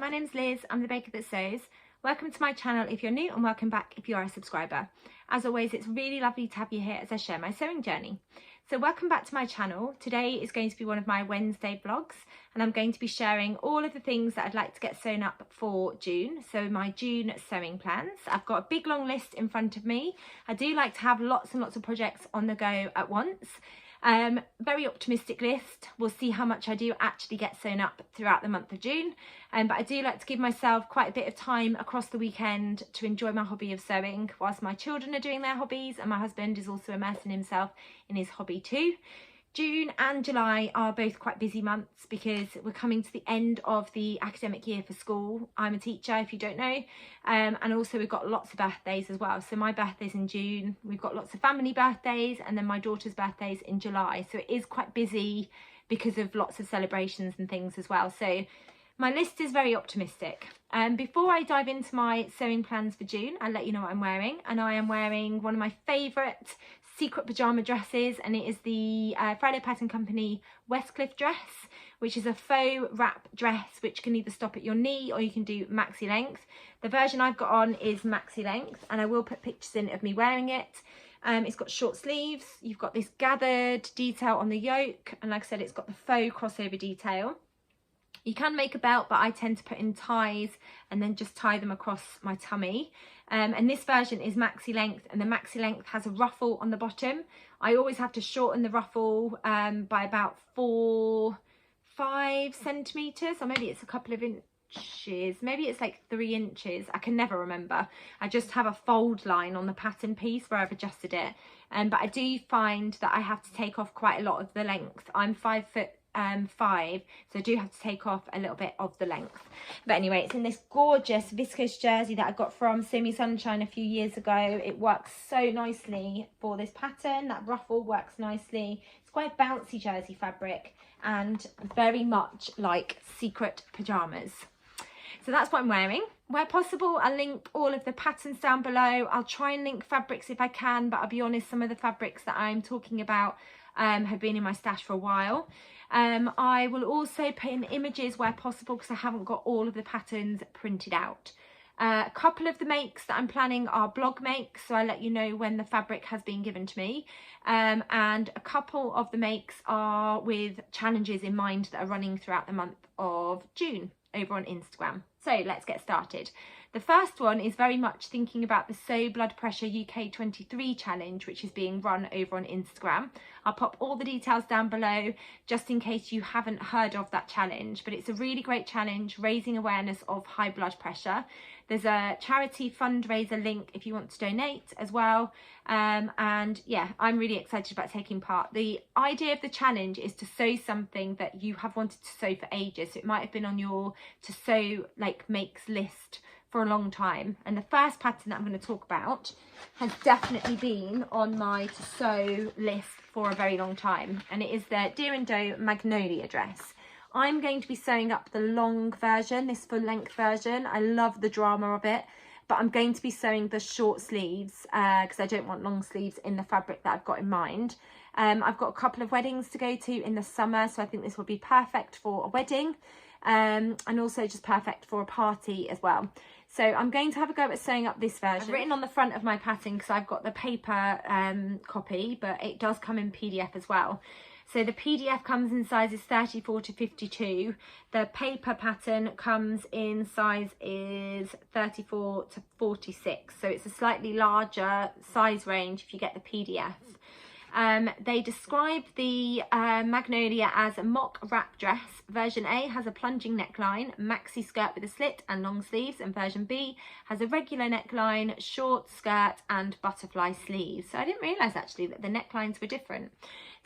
my name's Liz, I'm the baker that sews. Welcome to my channel if you're new and welcome back if you are a subscriber. As always, it's really lovely to have you here as I share my sewing journey. So welcome back to my channel. Today is going to be one of my Wednesday vlogs and I'm going to be sharing all of the things that I'd like to get sewn up for June. So my June sewing plans. I've got a big long list in front of me. I do like to have lots and lots of projects on the go at once. Very optimistic list. We'll see how much I do actually get sewn up throughout the month of June, but I do like to give myself quite a bit of time across the weekend to enjoy my hobby of sewing whilst my children are doing their hobbies and my husband is also immersing himself in his hobby too. June and July are both quite busy months because we're coming to the end of the academic year for school. I'm a teacher, if you don't know, and also we've got lots of birthdays as well. So my birthday's in June, we've got lots of family birthdays, and then my daughter's birthday's in July. So it is quite busy because of lots of celebrations and things as well. So my list is very optimistic. Before I dive into my sewing plans for June, I'll let you know what I'm wearing. And I am wearing one of my favourite secret pyjama dresses, and it is the Friday Pattern Company Westcliff dress, which is a faux wrap dress which can either stop at your knee or you can do maxi length. The version I've got on is maxi length and I will put pictures in of me wearing it. It's got short sleeves, you've got this gathered detail on the yoke, and like I said, it's got the faux crossover detail. You can make a belt, but I tend to put in ties and then just tie them across my tummy. And this version is maxi length, and the maxi length has a ruffle on the bottom. I always have to shorten the ruffle by about 4-5 centimetres, or maybe it's a couple of inches, maybe it's like 3 inches. I can never remember. I just have a fold line on the pattern piece where I've adjusted it. But I do find that I have to take off quite a lot of the length. I'm 5'5", so I do have to take off a little bit of the length. But anyway, it's in this gorgeous viscose jersey that I got from Sew Me Sunshine a few years ago. It works so nicely for this pattern. That ruffle works nicely. It's quite bouncy jersey fabric and very much like secret pyjamas. So that's what I'm wearing. Where possible, I'll link all of the patterns down below. I'll try and link fabrics if I can, but I'll be honest, some of the fabrics that I'm talking about have been in my stash for a while. I will also put in images where possible because I haven't got all of the patterns printed out. A couple of the makes that I'm planning are blog makes, so I'll let you know when the fabric has been given to me. And a couple of the makes are with challenges in mind that are running throughout the month of June over on Instagram. So let's get started. The first one is very much thinking about the Sew Blood Pressure UK 23 challenge, which is being run over on Instagram. I'll pop all the details down below just in case you haven't heard of that challenge, but it's a really great challenge raising awareness of high blood pressure. There's a charity fundraiser link if you want to donate as well. And yeah, I'm really excited about taking part. The idea of the challenge is to sew something that you have wanted to sew for ages. So it might have been on your to sew like makes list for a long time, and the first pattern that I'm going to talk about has definitely been on my to sew list for a very long time, and it is the Deer and Doe Magnolia dress. I'm going to be sewing up the long version, this full length version. I love the drama of it, but I'm going to be sewing the short sleeves because I don't want long sleeves in the fabric that I've got in mind. I've got a couple of weddings to go to in the summer, so I think this will be perfect for a wedding, and also just perfect for a party as well. So I'm going to have a go at sewing up this version. I've written on the front of my pattern because I've got the paper copy, but it does come in PDF as well. So the PDF comes in sizes 34 to 52. The paper pattern comes in sizes 34 to 46. So it's a slightly larger size range if you get the PDF. They describe the Magnolia as a mock wrap dress. Version A has a plunging neckline, maxi skirt with a slit and long sleeves, and version B has a regular neckline, short skirt and butterfly sleeves. So I didn't realise actually that the necklines were different.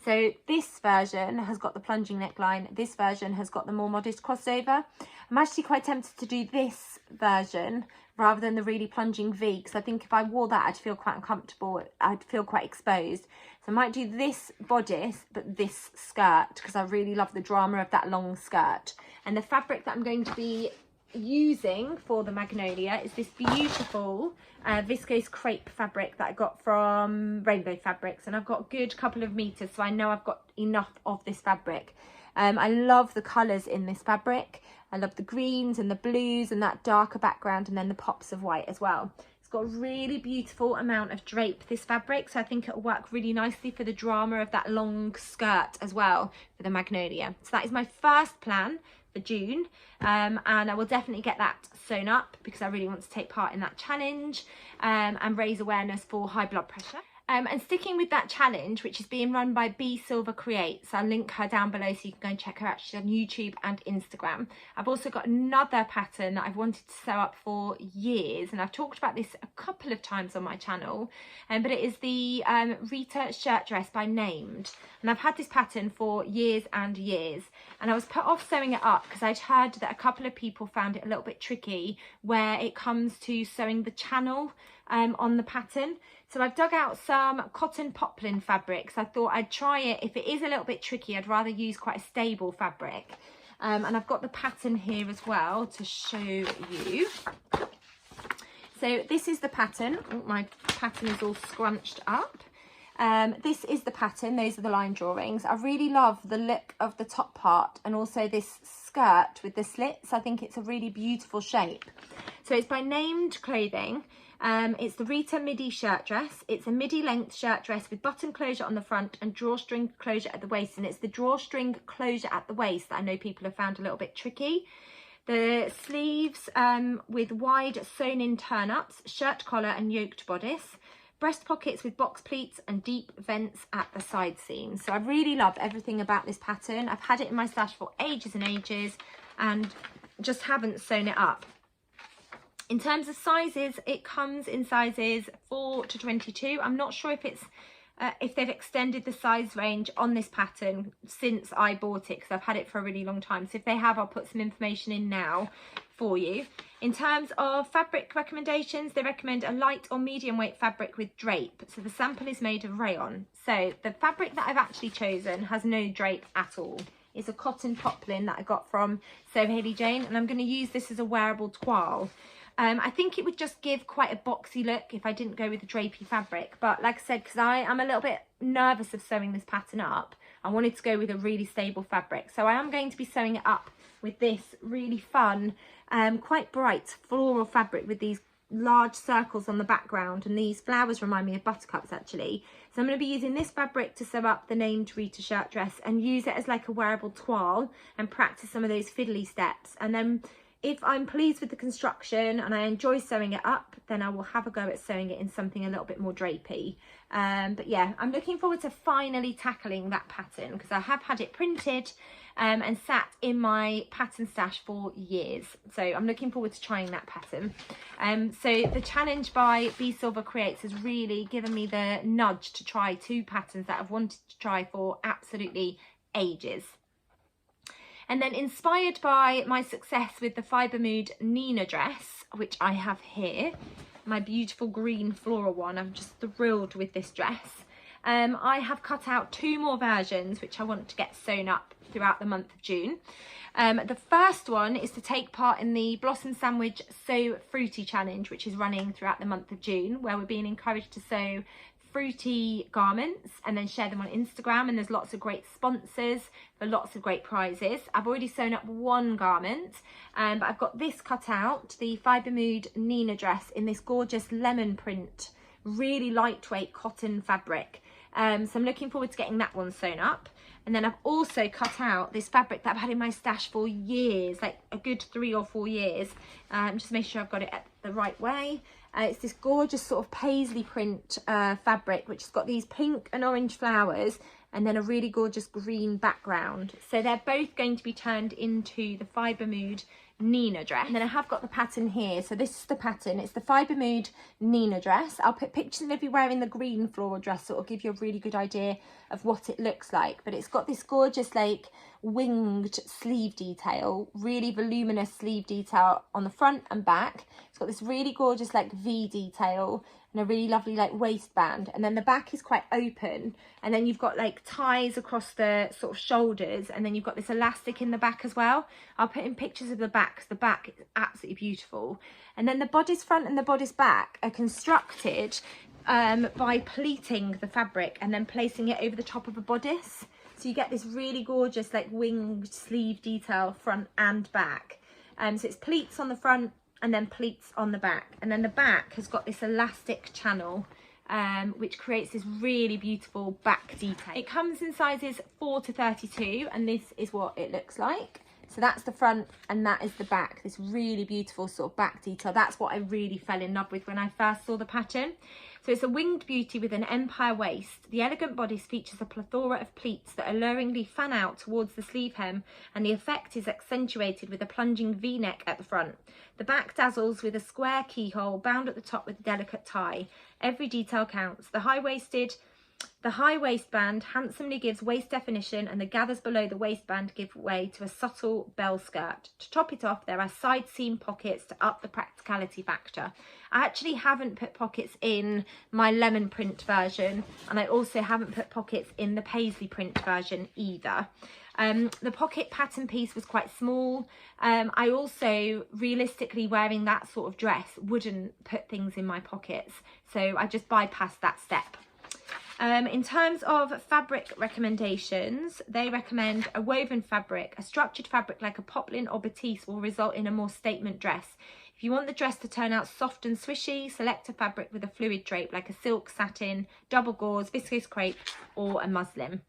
So this version has got the plunging neckline, this version has got the more modest crossover. I'm actually quite tempted to do this version rather than the really plunging V, because I think if I wore that I'd feel quite uncomfortable, I'd feel quite exposed. So I might do this bodice but this skirt because I really love the drama of that long skirt. And the fabric that I'm going to be using for the Magnolia is this beautiful viscose crepe fabric that I got from Rainbow Fabrics, and I've got a good couple of meters, so I know I've got enough of this fabric. I love the colours in this fabric. I love the greens and the blues and that darker background, and then the pops of white as well. It's got a really beautiful amount of drape, this fabric, so I think it'll work really nicely for the drama of that long skirt as well for the magnolia. So that is my first plan for June, and I will definitely get that sewn up because I really want to take part in that challenge and raise awareness for high blood pressure. And sticking with that challenge, which is being run by Silva Creates, I'll link her down below so you can go and check her out. She's on YouTube and Instagram. I've also got another pattern that I've wanted to sew up for years, and I've talked about this a couple of times on my channel, but it is the Rita shirt dress by Named. And I've had this pattern for years and years, and I was put off sewing it up because I'd heard that a couple of people found it a little bit tricky where it comes to sewing the channel on the pattern. So I've dug out some cotton poplin fabrics. I thought I'd try it. If it is a little bit tricky, I'd rather use quite a stable fabric. And I've got the pattern here as well to show you. So this is the pattern. Oh, my pattern is all scrunched up. This is the pattern. Those are the line drawings. I really love the look of the top part and also this skirt with the slits. I think it's a really beautiful shape. So it's by Named Clothing. It's the Rita midi shirt dress. It's a midi length shirt dress with button closure on the front and drawstring closure at the waist. And it's the drawstring closure at the waist that I know people have found a little bit tricky. The sleeves with wide sewn in turn-ups, shirt collar and yoked bodice. Breast pockets with box pleats and deep vents at the side seams. So I really love everything about this pattern. I've had it in my stash for ages and ages and just haven't sewn it up. In terms of sizes, it comes in sizes 4 to 22. I'm not sure if it's if they've extended the size range on this pattern since I bought it, because I've had it for a really long time. So if they have, I'll put some information in now for you. In terms of fabric recommendations, they recommend a light or medium weight fabric with drape. So the sample is made of rayon. So the fabric that I've actually chosen has no drape at all. It's a cotton poplin that I got from So Hayley Jane, and I'm going to use this as a wearable toile. I think it would just give quite a boxy look if I didn't go with the drapey fabric. But like I said, because I am a little bit nervous of sewing this pattern up, I wanted to go with a really stable fabric. So I am going to be sewing it up with this really fun, quite bright floral fabric with these large circles on the background. And these flowers remind me of buttercups actually. So I'm going to be using this fabric to sew up the Named Rita shirt dress and use it as like a wearable toile and practice some of those fiddly steps. And then if I'm pleased with the construction and I enjoy sewing it up, then I will have a go at sewing it in something a little bit more drapey. But yeah, I'm looking forward to finally tackling that pattern because I have had it printed and sat in my pattern stash for years. So I'm looking forward to trying that pattern. So the challenge by Silva Creates has really given me the nudge to try 2 patterns that I've wanted to try for absolutely ages. And then inspired by my success with the Fibre Mood Nina dress, which I have here, my beautiful green floral one. I'm just thrilled with this dress. I have cut out 2 more versions, which I want to get sewn up throughout the month of June. The first one is to take part in the Blossom Sandwich Sew Fruity Challenge, which is running throughout the month of June, where we're being encouraged to sew fruity garments and then share them on Instagram, and there's lots of great sponsors for lots of great prizes. I've already sewn up 1 garment, but I've got this cut out, the Fibre Mood Nina dress in this gorgeous lemon print, really lightweight cotton fabric. So I'm looking forward to getting that one sewn up. And then I've also cut out this fabric that I've had in my stash for years, like a good 3 or 4 years. Just make sure I've got it the right way. It's this gorgeous sort of paisley print fabric, which has got these pink and orange flowers and then a really gorgeous green background. So they're both going to be turned into the Fibre Mood Nina dress. And then I have got the pattern here. So this is the pattern. It's the Fibre Mood Nina dress. I'll put pictures of you wearing the green floral dress, so it'll give you a really good idea of what it looks like. But it's got this gorgeous like winged sleeve detail, really voluminous sleeve detail on the front and back. It's got this really gorgeous like V detail and a really lovely like waistband, and then the back is quite open, and then you've got like ties across the sort of shoulders, and then you've got this elastic in the back as well. I'll put in pictures of the back because the back is absolutely beautiful. And then the bodice front and the bodice back are constructed by pleating the fabric and then placing it over the top of a bodice. So you get this really gorgeous like winged sleeve detail front and back. So it's pleats on the front and then pleats on the back, and then the back has got this elastic channel which creates this really beautiful back detail. It comes in sizes 4 to 32, and this is what it looks like. So that's the front and that is the back, this really beautiful sort of back detail. That's what I really fell in love with when I first saw the pattern. So it's a winged beauty with an empire waist. The elegant bodice features a plethora of pleats that alluringly fan out towards the sleeve hem, and the effect is accentuated with a plunging V-neck at the front. The back dazzles with a square keyhole bound at the top with a delicate tie. Every detail counts. The high waistband handsomely gives waist definition, and the gathers below the waistband give way to a subtle bell skirt. To top it off, there are side seam pockets to up the practicality factor. I actually haven't put pockets in my lemon print version, and I also haven't put pockets in the paisley print version either. The pocket pattern piece was quite small. I also, realistically, wearing that sort of dress wouldn't put things in my pockets, so I just bypassed that step. In terms of fabric recommendations, they recommend a woven fabric. A structured fabric like a poplin or batiste will result in a more statement dress. If you want the dress to turn out soft and swishy, select a fabric with a fluid drape like a silk, satin, double gauze, viscose crepe or a muslin.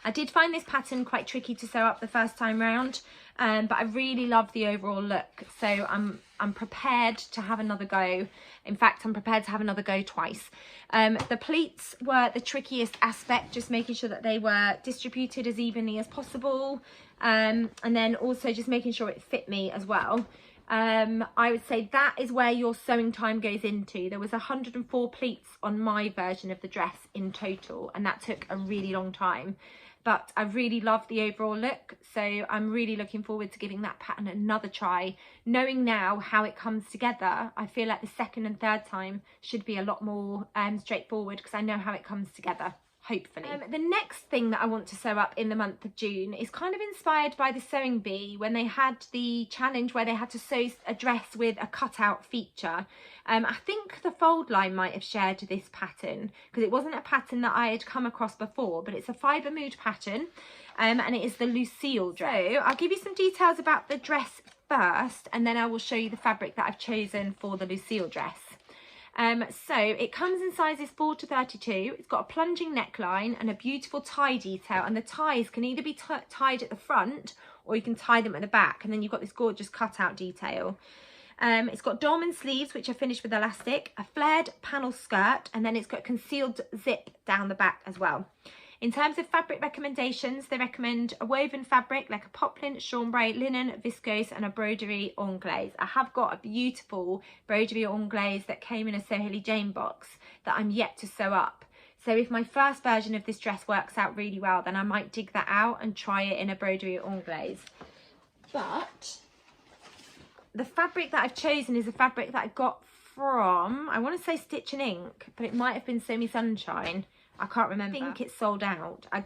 I did find this pattern quite tricky to sew up the first time round, but I really love the overall look, so I'm prepared to have another go. In fact, I'm prepared to have another go twice. The pleats were the trickiest aspect, just making sure that they were distributed as evenly as possible, and then also just making sure it fit me as well. I would say that is where your sewing time goes into. There was 104 pleats on my version of the dress in total, and that took a really long time. But I really love the overall look, so I'm really looking forward to giving that pattern another try. Knowing now how it comes together, I feel like the second and third time should be a lot more straightforward, because I know how it comes together, hopefully. The next thing that I want to sew up in the month of June is kind of inspired by the Sewing Bee, when they had the challenge where they had to sew a dress with a cutout feature. I think the Fold line might have shared this pattern, because it wasn't a pattern that I had come across before, but it's a fibre mood pattern, and it is the Lucille dress. So I'll give you some details about the dress first, and then I will show you the fabric that I've chosen for the Lucille dress. So it comes in sizes 4 to 32. It's got a plunging neckline and a beautiful tie detail, and the ties can either be tied at the front or you can tie them at the back, and then you've got this gorgeous cutout detail. It's got dolman sleeves which are finished with elastic, a flared panel skirt, and then it's got a concealed zip down the back as well. In terms of fabric recommendations, they recommend a woven fabric like a poplin, chambray, linen, viscose and a broderie anglaise. I have got a beautiful broderie anglaise that came in a So Hilly Jane box that I'm yet to sew up. So if my first version of this dress works out really well, then I might dig that out and try it in a broderie anglaise. But the fabric that I've chosen is a fabric that I got from, I want to say Stitch and Ink, but it might have been Sew Me Sunshine. I can't remember. I think it's sold out. I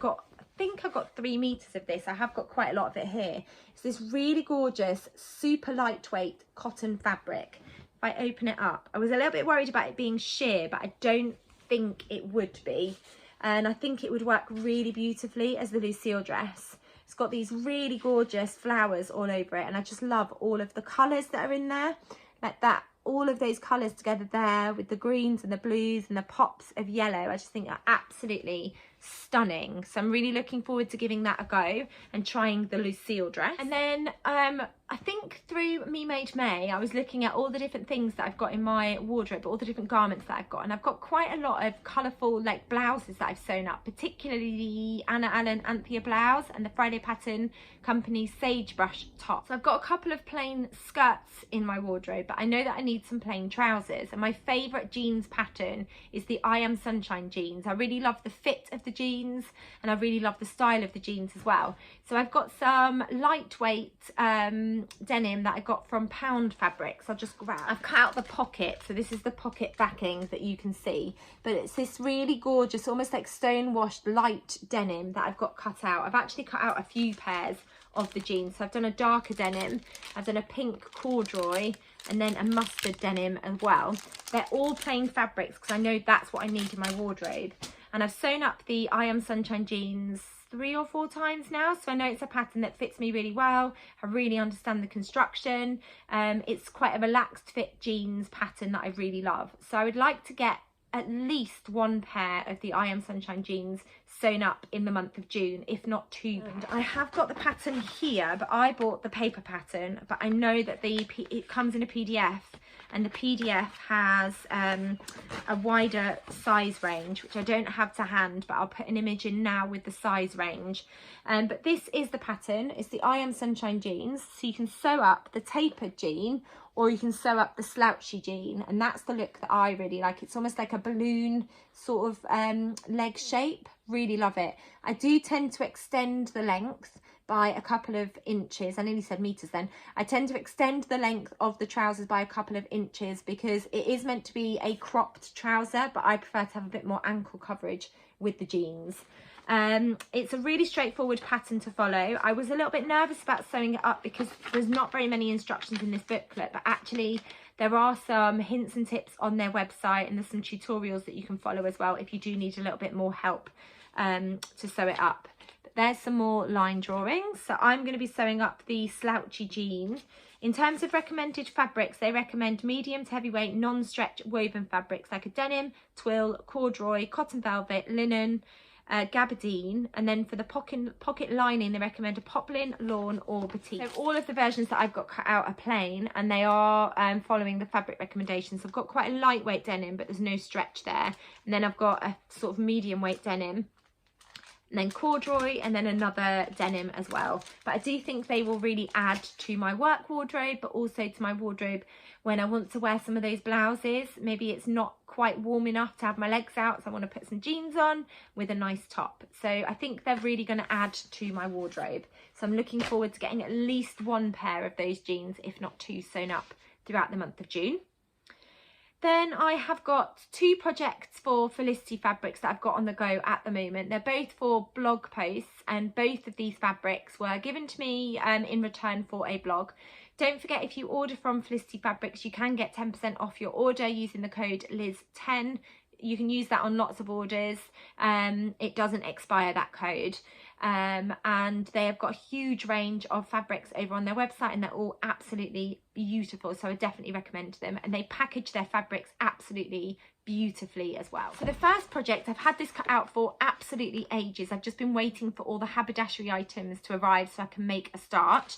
think I got 3 meters of this. I have got quite a lot of it here. It's this really gorgeous, super lightweight cotton fabric. If I open it up, I was a little bit worried about it being sheer, but I don't think it would be. And I think it would work really beautifully as the Lucille dress. It's got these really gorgeous flowers all over it, and I just love all of the colours that are in there, like that. All of those colours together there with the greens and the blues and the pops of yellow, I just think are absolutely stunning. So I'm really looking forward to giving that a go and trying the Lucille dress. And then I think through Me Made May, I was looking at all the different things that I've got in my wardrobe, all the different garments that I've got, and I've got quite a lot of colourful like blouses that I've sewn up, particularly the Anna Allen Anthea blouse and the Friday Pattern Company Sagebrush top. So I've got a couple of plain skirts in my wardrobe, but I know that I need some plain trousers, and my favourite jeans pattern is the I Am Sunshine jeans. I really love the fit of the jeans, and I really love the style of the jeans as well. So I've got some lightweight denim that I got from Pound Fabrics. I'll just grab. I've cut out the pocket, so this is the pocket backing that you can see, but it's this really gorgeous, almost like stone washed light denim that I've got cut out. I've actually cut out a few pairs of the jeans. So I've done a darker denim, I've done a pink corduroy, and then a mustard denim as well. They're all plain fabrics because I know that's what I need in my wardrobe. And I've sewn up the I Am Sunshine jeans 3 or 4 times now, so I know it's a pattern that fits me really well. I really understand the construction. It's quite a relaxed fit jeans pattern that I really love. So I would like to get at least 1 pair of the I Am Sunshine jeans sewn up in the month of June, if not 2. And I have got the pattern here, but I bought the paper pattern, but I know that it comes in a PDF, and the PDF has a wider size range, which I don't have to hand, but I'll put an image in now with the size range. But this is the pattern. It's the I Am Sunshine jeans, so you can sew up the tapered jean, or you can sew up the slouchy jean, and that's the look that I really like. It's almost like a balloon sort of leg shape. Really love it. I do tend to extend the length by a couple of inches. I nearly said meters then. I tend to extend the length of the trousers by a couple of inches because it is meant to be a cropped trouser, but I prefer to have a bit more ankle coverage with the jeans. It's a really straightforward pattern to follow. I was a little bit nervous about sewing it up because there's not very many instructions in this booklet, but actually there are some hints and tips on their website, and there's some tutorials that you can follow as well if you do need a little bit more help to sew it up. But there's some more line drawings. So I'm going to be sewing up the slouchy jean. In terms of recommended fabrics, they recommend medium to heavyweight non-stretch woven fabrics like a denim, twill, corduroy, cotton velvet, linen, gabardine, and then for the pocket lining they recommend a poplin, lawn or batik. So all of the versions that I've got cut out are plain, and they are following the fabric recommendations. I've got quite a lightweight denim, but there's no stretch there, and then I've got a sort of medium weight denim, and then corduroy, and then another denim as well. But I do think they will really add to my work wardrobe, but also to my wardrobe when I want to wear some of those blouses. Maybe it's not quite warm enough to have my legs out, so I want to put some jeans on with a nice top. So I think they're really going to add to my wardrobe. So I'm looking forward to getting at least 1 pair of those jeans, if not 2, sewn up throughout the month of June. Then I have got 2 projects for Felicity Fabrics that I've got on the go at the moment. They're both for blog posts, and both of these fabrics were given to me in return for a blog. Don't forget, if you order from Felicity Fabrics, you can get 10% off your order using the code Liz10. You can use that on lots of orders. It doesn't expire, that code. And they have got a huge range of fabrics over on their website, and they're all absolutely beautiful, so I definitely recommend them. And they package their fabrics absolutely beautifully as well. For the first project, I've had this cut out for absolutely ages. I've just been waiting for all the haberdashery items to arrive so I can make a start.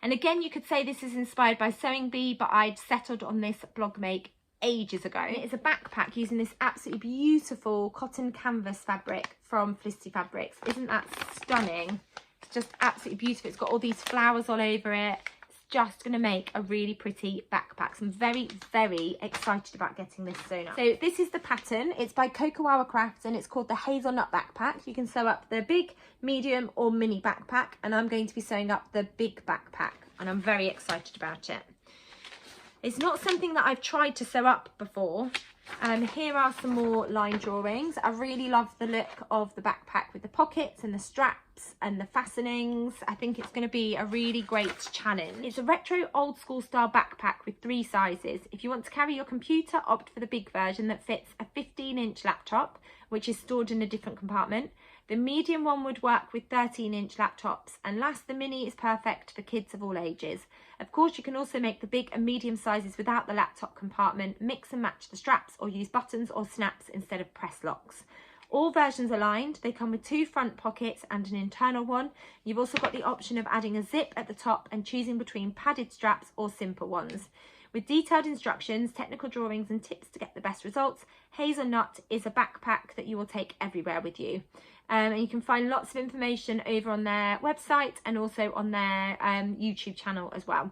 And again, you could say this is inspired by Sewing Bee, but I'd settled on this blog make ages ago. It is a backpack using this absolutely beautiful cotton canvas fabric from Felicity Fabrics. Isn't that stunning? It's just absolutely beautiful. It's got all these flowers all over it. It's just going to make a really pretty backpack. So I'm very, very excited about getting this sewn up. So this is the pattern. It's by Cocoa Crafts, and it's called the Hazelnut Backpack. You can sew up the big, medium or mini backpack, and I'm going to be sewing up the big backpack, and I'm very excited about it. It's not something that I've tried to sew up before. Here are some more line drawings. I really love the look of the backpack with the pockets and the straps and the fastenings. I think it's going to be a really great challenge. It's a retro old school style backpack with 3 sizes. If you want to carry your computer, opt for the big version that fits a 15-inch laptop, which is stored in a different compartment. The medium one would work with 13-inch laptops, and last, the mini is perfect for kids of all ages. Of course, you can also make the big and medium sizes without the laptop compartment, mix and match the straps, or use buttons or snaps instead of press locks. All versions are lined. They come with 2 front pockets and an internal one. You've also got the option of adding a zip at the top and choosing between padded straps or simple ones. With detailed instructions, technical drawings and tips to get the best results, Hazelnut is a backpack that you will take everywhere with you. And you can find lots of information over on their website and also on their YouTube channel as well.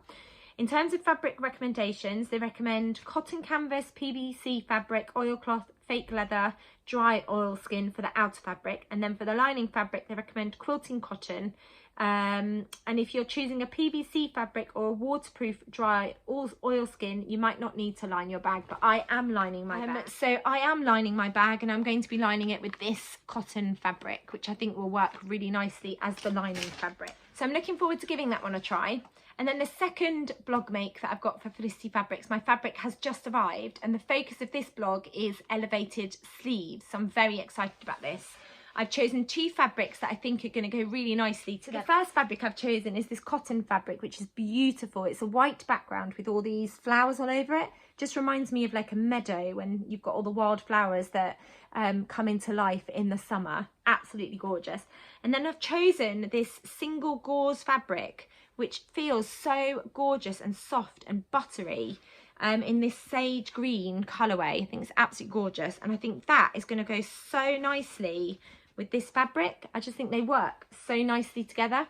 In terms of fabric recommendations, they recommend cotton canvas, PVC fabric, oilcloth, fake leather, dry oilskin for the outer fabric. And then for the lining fabric, they recommend quilting cotton. And if you're choosing a PVC fabric or a waterproof dry oilskin, you might not need to line your bag, but I am lining my bag. So I am lining my bag, and I'm going to be lining it with this cotton fabric, which I think will work really nicely as the lining fabric. So I'm looking forward to giving that one a try. And then the second blog make that I've got for Felicity Fabrics, my fabric has just arrived, and the focus of this blog is elevated sleeves. So I'm very excited about this. I've chosen 2 fabrics that I think are going to go really nicely together. The first fabric I've chosen is this cotton fabric, which is beautiful. It's a white background with all these flowers all over it. Just reminds me of like a meadow when you've got all the wildflowers that come into life in the summer. Absolutely gorgeous. And then I've chosen this single gauze fabric, which feels so gorgeous and soft and buttery, in this sage green colourway. I think it's absolutely gorgeous, and I think that is going to go so nicely with this fabric. I just think they work so nicely together.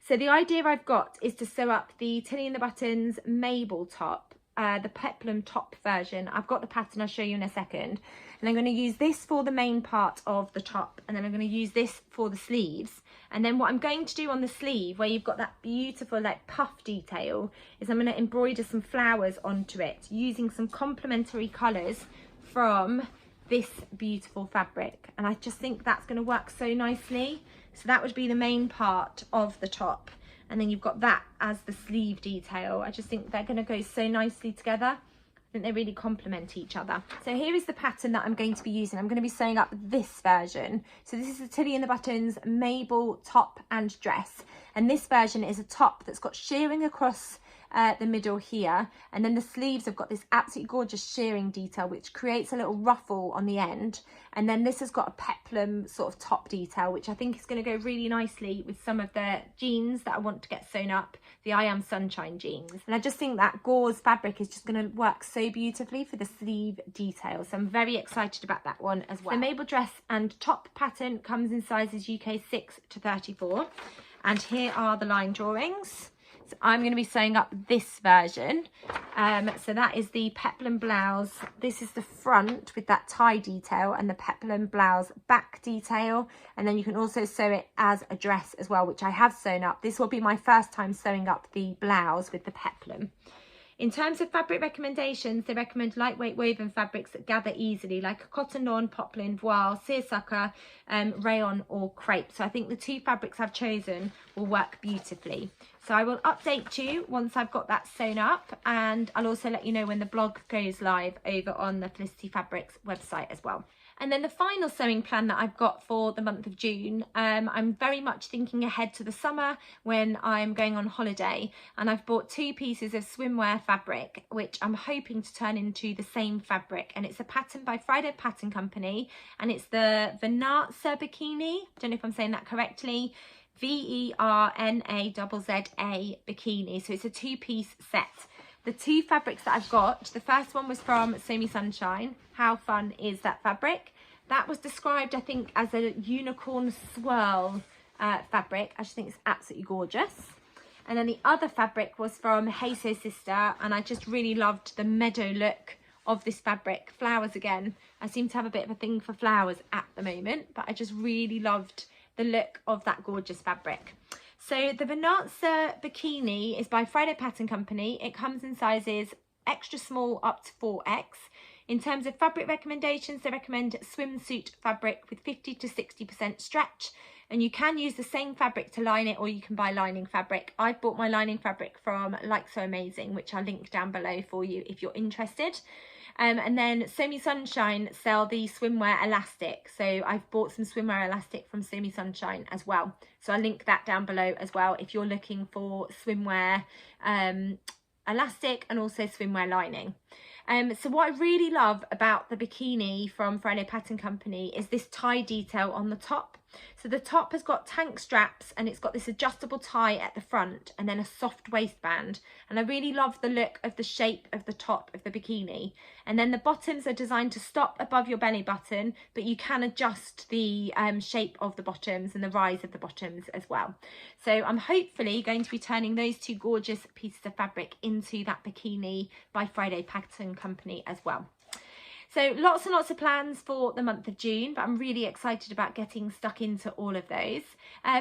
So the idea I've got is to sew up the Tilly and the Buttons Mabel top, the peplum top version. I've got the pattern, I'll show you in a second. And I'm going to use this for the main part of the top, and then I'm going to use this for the sleeves. And then what I'm going to do on the sleeve, where you've got that beautiful like puff detail, is I'm going to embroider some flowers onto it using some complementary colours from this beautiful fabric. And I just think that's going to work so nicely. So that would be the main part of the top, and then you've got that as the sleeve detail. I just think they're going to go so nicely together. I think they really complement each other. So here is the pattern that I'm going to be using. I'm going to be sewing up this version. So this is the Tilly and the Buttons Mabel top and dress. And this version is a top that's got shearing across the middle here, and then the sleeves have got this absolutely gorgeous shearing detail which creates a little ruffle on the end, and then this has got a peplum sort of top detail, which I think is going to go really nicely with some of the jeans that I want to get sewn up, the I Am Sunshine jeans. And I just think that gauze fabric is just going to work so beautifully for the sleeve detail, so I'm very excited about that one as well. The Mabel dress and top pattern comes in sizes UK 6 to 34, and here are the line drawings. So I'm going to be sewing up this version. So that is the peplum blouse. This is the front with that tie detail and the peplum blouse back detail. And then you can also sew it as a dress as well, which I have sewn up. This will be my first time sewing up the blouse with the peplum. In terms of fabric recommendations, they recommend lightweight woven fabrics that gather easily, like cotton lawn, poplin, voile, seersucker, rayon or crepe. So I think the 2 fabrics I've chosen will work beautifully. So I will update you once I've got that sewn up, and I'll also let you know when the blog goes live over on the Felicity Fabrics website as well. And then the final sewing plan that I've got for the month of June, I'm very much thinking ahead to the summer when I'm going on holiday, and I've bought 2 pieces of swimwear fabric which I'm hoping to turn into the same fabric, and it's a pattern by Friday Pattern Company, and it's the Venazza bikini. I don't know if I'm saying that correctly. VERNAZZA bikini. So it's a 2-piece set. The 2 fabrics that I've got, the first one was from Sew Me Sunshine. How fun is that fabric? That was described, I think, as a unicorn swirl fabric. I just think it's absolutely gorgeous. And then the other fabric was from Hey Sew Sister, and I just really loved the meadow look of this fabric. Flowers again. I seem to have a bit of a thing for flowers at the moment, but I just really loved the look of that gorgeous fabric. So the Venazza bikini is by Friday Pattern Company. It comes in sizes extra small up to 4X. In terms of fabric recommendations, they recommend swimsuit fabric with 50 to 60% stretch, and you can use the same fabric to line it, or you can buy lining fabric. I've bought my lining fabric from Like So Amazing, which I'll link down below for you if you're interested. And then Sew Me Sunshine sell the swimwear elastic. So I've bought some swimwear elastic from Sew Me Sunshine as well. So I'll link that down below as well if you're looking for swimwear elastic and also swimwear lining. So what I really love about the bikini from Friday Pattern Company is this tie detail on the top. So the top has got tank straps, and it's got this adjustable tie at the front and then a soft waistband. And I really love the look of the shape of the top of the bikini. And then the bottoms are designed to stop above your belly button, but you can adjust the shape of the bottoms and the rise of the bottoms as well. So I'm hopefully going to be turning those 2 gorgeous pieces of fabric into that bikini by Friday Pattern Company as well. So lots and lots of plans for the month of June, but I'm really excited about getting stuck into all of those.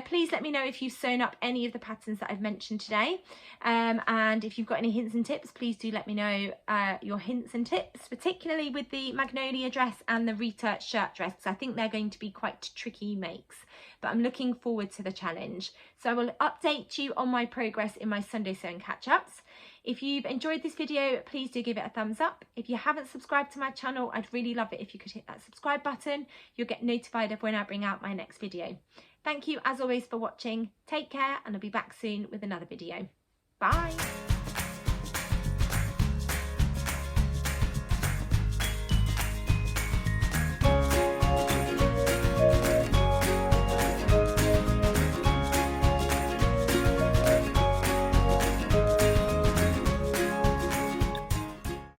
Please let me know if you've sewn up any of the patterns that I've mentioned today. And if you've got any hints and tips, please do let me know your hints and tips, particularly with the Magnolia dress and the Rita shirt dress, because I think they're going to be quite tricky makes. But I'm looking forward to the challenge. So I will update you on my progress in my Sunday sewing catch-ups. If you've enjoyed this video, please do give it a thumbs up. If you haven't subscribed to my channel, I'd really love it if you could hit that subscribe button. You'll get notified of when I bring out my next video. Thank you as always for watching. Take care, and I'll be back soon with another video. Bye.